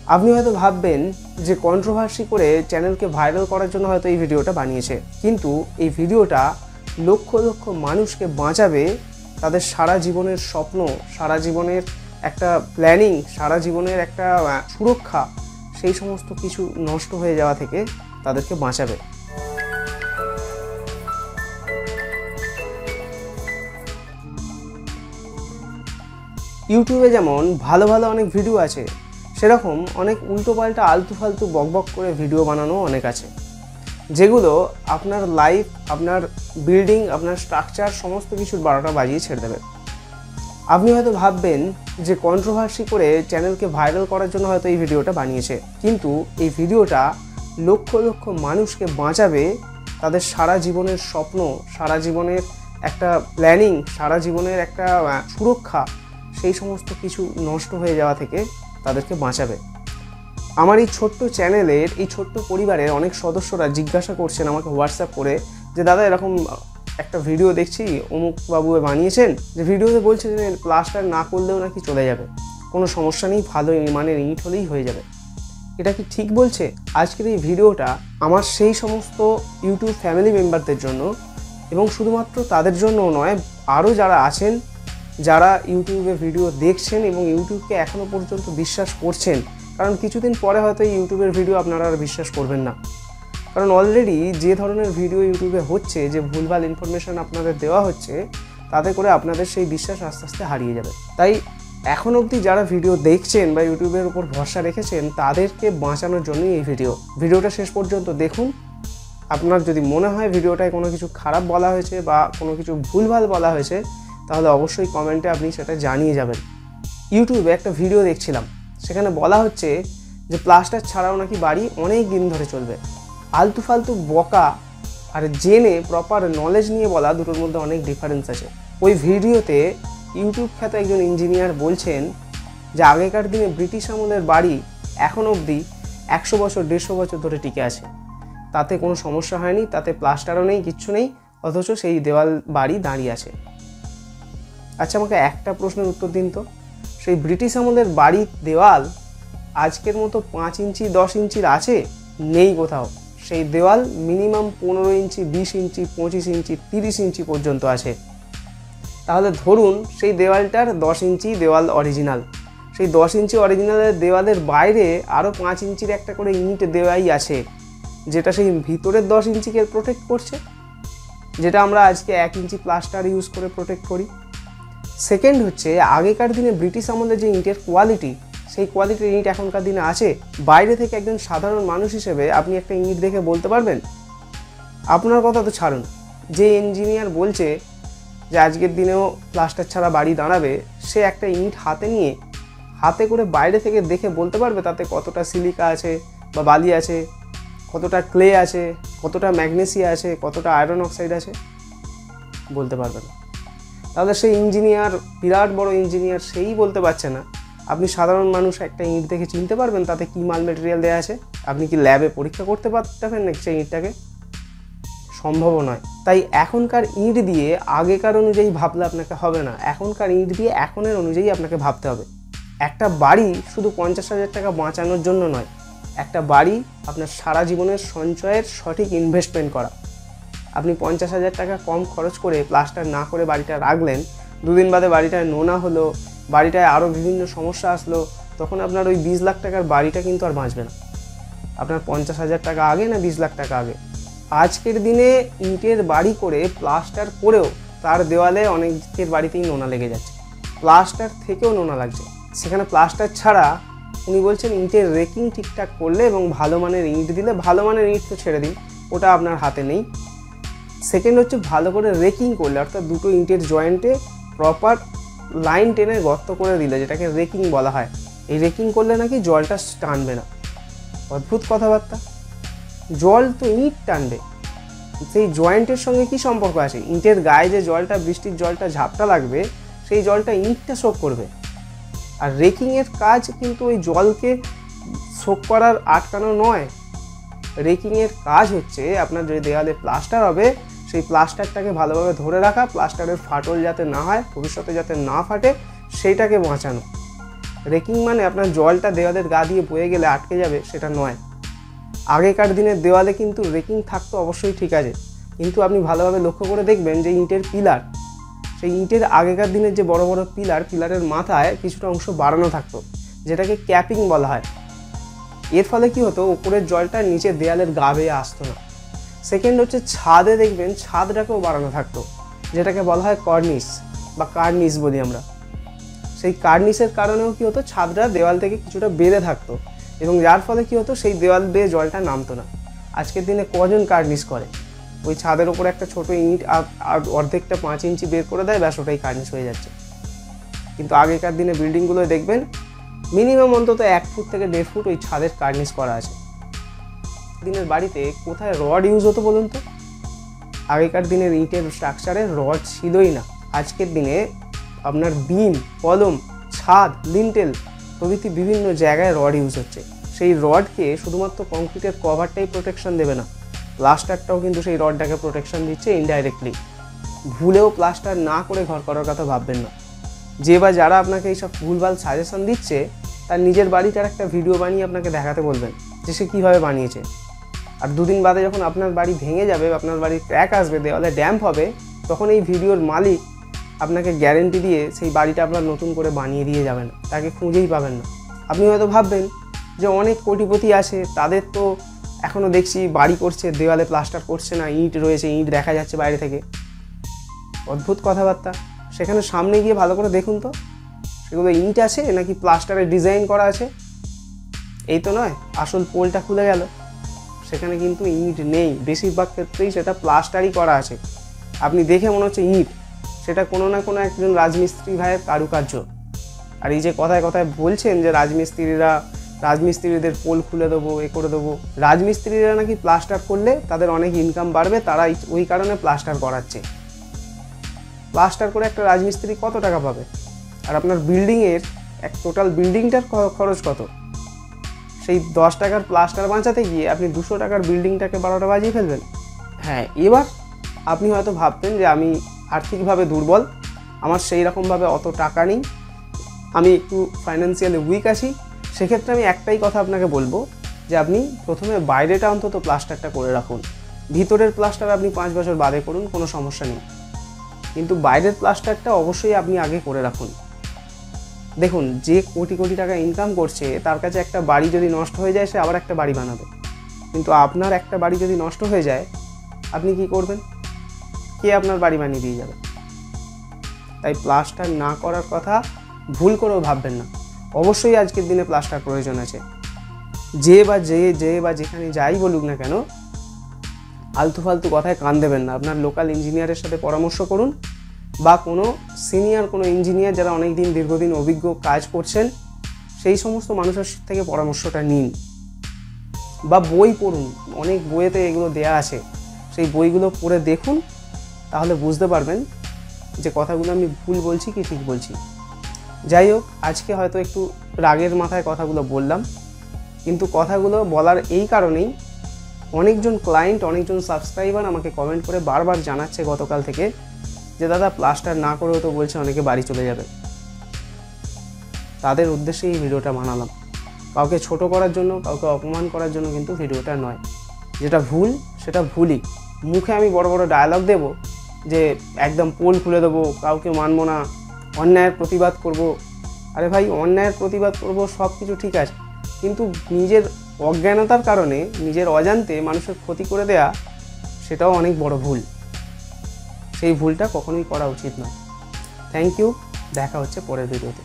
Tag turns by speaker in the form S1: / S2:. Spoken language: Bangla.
S1: আপনি হয়তো ভাববেন যে কন্ট্রোভার্সি করে চ্যানেলকে ভাইরাল করার জন্য হয়তো এই ভিডিওটা বানিয়েছে, কিন্তু এই ভিডিওটা লক্ষ লক্ষ মানুষকে বাঁচাবে তাদের সারা জীবনের স্বপ্ন, সারা জীবনের একটা প্ল্যানিং, সারা জীবনের একটা সুরক্ষা, সেই সমস্ত কিছু নষ্ট হয়ে যাওয়া থেকে তাদেরকে বাঁচাবে। ইউটিউবে যেমন ভালো ভালো অনেক ভিডিও আছে, সেরকম অনেক উল্টোপাল্টা আলতু ফালতু বকবক করে ভিডিও বানানো অনেক আছে, যেগুলো আপনার লাইফ, আপনার বিল্ডিং, আপনার স্ট্রাকচার সমস্ত কিছুর 12টা বাজিয়ে ছেড়ে দেবে। আপনি হয়তো ভাববেন যে কন্ট্রোভার্সি করে চ্যানেলকে ভাইরাল করার জন্য হয়তো এই ভিডিওটা বানিয়েছে, কিন্তু এই ভিডিওটা লক্ষ লক্ষ মানুষকে বাঁচাবে তাদের সারা জীবনের স্বপ্ন, সারা জীবনের একটা প্ল্যানিং, সারা জীবনের একটা সুরক্ষা, সেই সমস্ত কিছু নষ্ট হয়ে যাওয়া থেকে তাদেরকে বাঁচাবে। আমার এই ছোট্ট চ্যানেলের, এই ছোট্ট পরিবারের অনেক সদস্যরা জিজ্ঞাসা করছেন আমাকে হোয়াটসঅ্যাপ করে যে দাদা এরকম একটা ভিডিও দেখছি অমুক বাবু বানিয়েছেন, যে ভিডিওতে বলছে যে প্লাস্টার না করলেও নাকি চলে যাবে, কোনো সমস্যা নেই, ভালো মানের ইট হলেই হয়ে যাবে। এটা কি ঠিক বলছে? আজকের এই ভিডিওটা আমার সেই সমস্ত ইউটিউব ফ্যামিলি মেম্বারদের জন্য, এবং শুধুমাত্র তাদের জন্যও নয়, আরও যারা আছেন, যারা ইউটিউবে ভিডিও দেখছেন এবং ইউটিউবকে এখনও পর্যন্ত বিশ্বাস করছেন, কারণ কিছুদিন পরে হয়তো ইউটিউবের ভিডিও আপনারা আর বিশ্বাস করবেন না, কারণ অলরেডি যে ধরনের ভিডিও ইউটিউবে হচ্ছে, যে ভুলভাল ইনফরমেশান আপনাদের দেওয়া হচ্ছে, তাতে করে আপনাদের সেই বিশ্বাস আস্তে আস্তে হারিয়ে যাবে। তাই এখন অবধি যারা ভিডিও দেখছেন বা ইউটিউবের উপর ভরসা রেখেছেন, তাদেরকে বাঁচানোর জন্যই এই ভিডিওটা শেষ পর্যন্ত দেখুন। আপনার যদি মনে হয় ভিডিওটায় কোনো কিছু খারাপ বলা হয়েছে বা কোনো কিছু ভুলভাল বলা হয়েছে, তাহলে অবশ্যই কমেন্টে আপনি সেটা জানিয়ে যাবেন। ইউটিউবে একটা ভিডিও দেখছিলাম, সেখানে বলা হচ্ছে যে প্লাস্টার ছাড়াও নাকি বাড়ি অনেক দিন ধরে চলবে। আলতু ফালতু বকা আর জেনে প্রপার নলেজ নিয়ে বলা, দুটোর মধ্যে অনেক ডিফারেন্স আছে। ওই ভিডিওতে ইউটিউব খ্যাত একজন ইঞ্জিনিয়ার বলছেন যে আগেকার দিনে ব্রিটিশ আমলের বাড়ি এখন অবধি 100 বছর 150 বছর ধরে টিকে আছে, তাতে কোনো সমস্যা হয়নি, তাতে প্লাস্টারও নেই, কিচ্ছু নেই, অথচ সেই দেওয়াল বাড়ি দাঁড়িয়ে আছে। আচ্ছা, আমাকে একটা প্রশ্নের উত্তর দিন তো, সেই ব্রিটিশ আমলের বাড়ির দেওয়াল আজকের মতো 5 ইঞ্চি 10 ইঞ্চির আছে? নেই কোথাও। সেই দেওয়াল মিনিমাম 15 ইঞ্চি 20 ইঞ্চি 25 ইঞ্চি 30 ইঞ্চি পর্যন্ত আছে। তাহলে ধরুন সেই দেওয়ালটার 10 ইঞ্চি দেওয়াল অরিজিনাল, সেই 10 ইঞ্চি অরিজিনালের দেওয়ালের বাইরে আরও 5 ইঞ্চির একটা করে ইট দেওয়াই আছে, যেটা সেই ভিতরের 10 ইঞ্চিকে প্রোটেক্ট করছে, যেটা আমরা আজকে 1 ইঞ্চি প্লাস্টার ইউজ করে প্রোটেক্ট করি। সেকেন্ড হচ্ছে, আগেকার দিনে ব্রিটিশ আমলের যে ইটের কোয়ালিটি, সেই কোয়ালিটির ইট এখনকার দিনে আছে? বাইরে থেকে একজন সাধারণ মানুষ হিসেবে আপনি একটা ইট দেখে বলতে পারবেন? আপনার কথা তো ছাড়ুন, যে ইঞ্জিনিয়ার বলছে যে আজকের দিনেও প্লাস্টার ছাড়া বাড়ি দাঁড়াবে, সে একটা ইট হাতে নিয়ে, হাতে করে বাইরে থেকে দেখে বলতে পারবে তাতে কতটা সিলিকা আছে বা বালি আছে, কতটা ক্লে আছে, কতটা ম্যাগনেসিয়া আছে, কতটা আয়রন অক্সাইড আছে? বলতে পারবে না। তাহলে সেই ইঞ্জিনিয়ার, বিরাট বড় ইঞ্জিনিয়ার, সেই বলতে পারছে না, আপনি সাধারণ মানুষ একটা ইট দেখে চিনতে পারবেন তাতে কী মাল মেটেরিয়াল দেওয়া আছে? আপনি কি ল্যাবে পরীক্ষা করতে পারবেন নাকি সেই ইটটাকে? সম্ভব নয়। তাই এখনকার ইট দিয়ে আগেকার অনুযায়ী ভাবলে আপনাকে হবে না, এখনকার ইট দিয়ে এখনের অনুযায়ী আপনাকে ভাবতে হবে। একটা বাড়ি শুধু 50,000 টাকা বাঁচানোর জন্য নয়, একটা বাড়ি আপনার সারা জীবনের সঞ্চয়ের সঠিক ইনভেস্টমেন্ট করা। আপনি 50,000 টাকা কম খরচ করে প্লাস্টার না করে বাড়িটা রাখলেন, দুদিন বাদে বাড়িটায় নোনা হলো, বাড়িটায় আরও বিভিন্ন সমস্যা আসলো, তখন আপনার ওই 20 লাখ টাকার বাড়িটা কিন্তু আর বাঁচবে না। আপনার 50,000 টাকা আগে না 20 লাখ টাকা আগে? আজকের দিনে ইটের বাড়ি করে প্লাস্টার করেও তার দেওয়ালে অনেকের বাড়িতেই নোনা লেগে যাচ্ছে, প্লাস্টার থেকেও নোনা লাগছে। সেখানে প্লাস্টার ছাড়া উনি বলছেন ইটের রেকিং ঠিকঠাক করলে এবং ভালো মানের ইট দিলে, ভালো মানের ইট তো ছেড়ে দিন, ওটা আপনার হাতে নেই। সেকেন্ড হচ্ছে ভালো করে রেকিং করলে, অর্থাৎ দুটো ইটের জয়েন্টে প্রপার লাইন টেনে গর্ত করে দিলে, যেটাকে রেকিং বলা হয়। এই রেকিং করলে নাকি জলটা টানবে না। অদ্ভুত কথাবার্তা, জল তো ইট টানবে, সেই জয়েন্টের সঙ্গে কি সম্পর্ক আছে? ইটের গায়ে যে জলটা, বৃষ্টির জলটা ঝাপটা লাগবে, সেই জলটা ইটটা শোক করবে। আর রেকিংয়ের কাজ কিন্তু ওই জলকে শোক করার আটকানো নয়। রেকিংয়ের কাজ হচ্ছে আপনার যে দেওয়ালে প্লাস্টার হবে, সেই প্লাস্টারটাকে ভালোভাবে ধরে রাখা, প্লাস্টারের ফাটল যাতে না হয়, ভবিষ্যতে যাতে না ফাটে, সেইটাকে বাঁচানো। রেকিং মানে আপনার জলটা দেওয়ালের গা দিয়ে বয়ে গেলে আটকে যাবে সেটা নয়। আগেকার দিনের দেওয়ালে কিন্তু রেকিং থাকতো অবশ্যই, ঠিক আছে, কিন্তু আপনি ভালোভাবে লক্ষ্য করে দেখবেন যে ইঁটের পিলার, সেই ইঁটের আগেকার দিনের যে বড় বড় পিলারের মাথায় কিছুটা অংশ বাড়ানো থাকতো, যেটাকে ক্যাপিং বলা হয়। এর ফলে কি হতো, উপরের জলটা নিচে দেয়ালের গা বেয়ে আসতো না। সেকেন্ড হচ্ছে ছাদে দেখবেন ছাদটাকেও বাড়ানো থাকতো, যেটাকে বলা হয় কর্নিস বা কার্নিস বলি আমরা। সেই কার্নিসের কারণেও কি হতো, ছাদটা দেওয়াল থেকে কিছুটা বেঁধে থাকতো এবং যার ফলে কি হতো, সেই দেওয়াল বেয়ে জলটা নামতো না। আজকের দিনে কজন কার্নিস করে? ওই ছাদের ওপরে একটা ছোটো ইঁট আর অর্ধেকটা 5 ইঞ্চি বের করে দেয়, ব্যাস ওটাই কার্নিস হয়ে যাচ্ছে। কিন্তু আগেকার দিনে বিল্ডিংগুলো দেখবেন মিনিমাম অন্তত 1 ফুট থেকে 1.5 ফুট ওই ছাদের কার্নিস করা আছে। দিনের বাড়িতে কোথায় রড ইউজ হতো বলুন তো? আগেকার দিনের ইটের স্ট্রাকচারে রড ছিলই না। আজকের দিনে আপনার বিম, কলম, ছাদ, লিন্টেল প্রভৃতি বিভিন্ন জায়গায় রড ইউজ হচ্ছে। সেই রডকে শুধুমাত্র কংক্রিটের কভারটাই প্রোটেকশন দেবে না, প্লাস্টারটাও কিন্তু সেই রডটাকে প্রোটেকশন দিচ্ছে ইনডাইরেক্টলি। ভুলেও প্লাস্টার না করে ঘর করার কথা ভাববেন না। যে বা যারা আপনাকে এইসব ভুলভাল সাজেশন দিচ্ছে, তার নিজের বাড়িটার একটা ভিডিও বানিয়ে আপনাকে দেখাতে বলবেন যে সে কীভাবে বানিয়েছে। আর 2 দিন বাদে যখন আপনার বাড়ি ভেঙে যাবে, আপনার বাড়ির ক্র্যাক আসবে, দেওয়ালে ড্যাম্প হবে, তখন এই ভিডিওর মালিক আপনাকে গ্যারেন্টি দিয়ে সেই বাড়িটা আপনার নতুন করে বানিয়ে দিয়ে যাবেন, তাকে খুঁজেই পাবেন না। আপনি হয়তো ভাববেন যে অনেক কোটিপতি আছে, তাদের তো এখনও দেখছি বাড়ি করছে, দেওয়ালে প্লাস্টার করছে না, ইঁট রয়েছে, ইঁট দেখা যাচ্ছে বাইরে থেকে। অদ্ভুত কথাবার্তা। সেখানে সামনে গিয়ে ভালো করে দেখুন তো, সেগুলো ইঁট আছে নাকি প্লাস্টারের ডিজাইন করা আছে? এই তো নয়, আসল পোলটা খুলে গেল, সেখানে কিন্তু ইঁট নেই, বেশিরভাগ ক্ষেত্রেই সেটা প্লাস্টারই করা আছে। আপনি দেখে মনে হচ্ছে ইঁট, সেটা কোনো না কোনো একজন রাজমিস্ত্রি ভাইয়ের কারুকার্য। আর এই যে কথায় কথায় বলছেন যে রাজমিস্ত্রিদের পোল খুলে দেবো, এ করে দেবো, রাজমিস্ত্রিরা নাকি প্লাস্টার করলে তাদের অনেক ইনকাম বাড়বে, তারা ওই কারণে প্লাস্টার করাচ্ছে। প্লাস্টার করে একটা রাজমিস্ত্রি কত টাকা পাবে? আর আপনার বিল্ডিংয়ের টোটাল বিল্ডিংটার খরচ কত? সেই 10 টাকার প্লাস্টার বাঁচাতে গিয়ে আপনি 200 টাকার বিল্ডিংটাকে 12টা বাজিয়ে ফেলবেন। হ্যাঁ, এবার আপনি হয়তো ভাবতেন যে আমি আর্থিকভাবে দুর্বল, আমার সেই রকমভাবে অত টাকা নেই, আমি একটু ফাইন্যান্সিয়ালি উইক আছি। সেক্ষেত্রে আমি একটাই কথা আপনাকে বলবো যে আপনি প্রথমে বাইরেটা অন্তত প্লাস্টারটা করে রাখুন। ভিতরের প্লাস্টার আপনি 5 বছর বাদে করুন, কোনো সমস্যা নেই, কিন্তু বাইরের প্লাস্টারটা অবশ্যই আপনি আগে করে রাখুন। দেখুন, যে কোটি কোটি টাকা ইনকাম করছে, তার কাছে একটা বাড়ি যদি নষ্ট হয়ে যায়, সে আবার একটা বাড়ি বানাবে। কিন্তু আপনার একটা বাড়ি যদি নষ্ট হয়ে যায়, আপনি কি করবেন? কে আপনার বাড়ি বানিয়ে দিয়ে যাবে? তাই প্লাস্টার না করার কথা ভুল করেও ভাববেন না। অবশ্যই আজকের দিনে প্লাস্টার প্রয়োজন আছে। যে বা যেখানে যাই বলুক না কেন, আলতু ফালতু কথায় কান দেবেন না। আপনার লোকাল ইঞ্জিনিয়ারের সাথে পরামর্শ করুন, বা কোনো সিনিয়র কোনো ইঞ্জিনিয়ার যারা দীর্ঘদিন অভিজ্ঞ কাজ করছেন, সেই সমস্ত মানুষের থেকে পরামর্শটা নিন। বা বই পড়ুন, অনেক বইয়েতে এগুলো দেয়া আছে, সেই বইগুলো পড়ে দেখুন, তাহলে বুঝতে পারবেন যে কথাগুলো আমি ভুল বলছি কি ঠিক বলছি। যাই হোক, আজকে হয়তো একটু রাগের মাথায় কথাগুলো বললাম, কিন্তু কথাগুলো বলার এই কারণেই অনেকজন ক্লায়েন্ট, অনেকজন সাবস্ক্রাইবার আমাকে কমেন্ট করে বারবার জানাচ্ছে গতকাল থেকে যে দাদা প্লাস্টার না করেও তো বলছে অনেকে বাড়ি চলে যাবে। তাদের উদ্দেশ্যে এই ভিডিওটা বানালাম। কাউকে ছোট করার জন্য, কাউকে অপমান করার জন্য কিন্তু ভিডিওটা নয়। যেটা ভুল সেটা ভুলই। মুখে আমি বড় বড় ডায়লগ দেব যে একদম পোল খুলে দেবো, কাউকে মানবো না, অন্যায়ের প্রতিবাদ করব। আরে ভাই, অন্যায়ের প্রতিবাদ করব, সব কিছু ঠিক আছে, কিন্তু নিজের অজ্ঞানতার কারণে, নিজের অজান্তে মানুষের ক্ষতি করে দেয়া, সেটাও অনেক বড় ভুল। সেই ভুলটা কখনোই করা উচিত নয়। থ্যাংক ইউ, দেখা হচ্ছে পরের ভিডিওতে।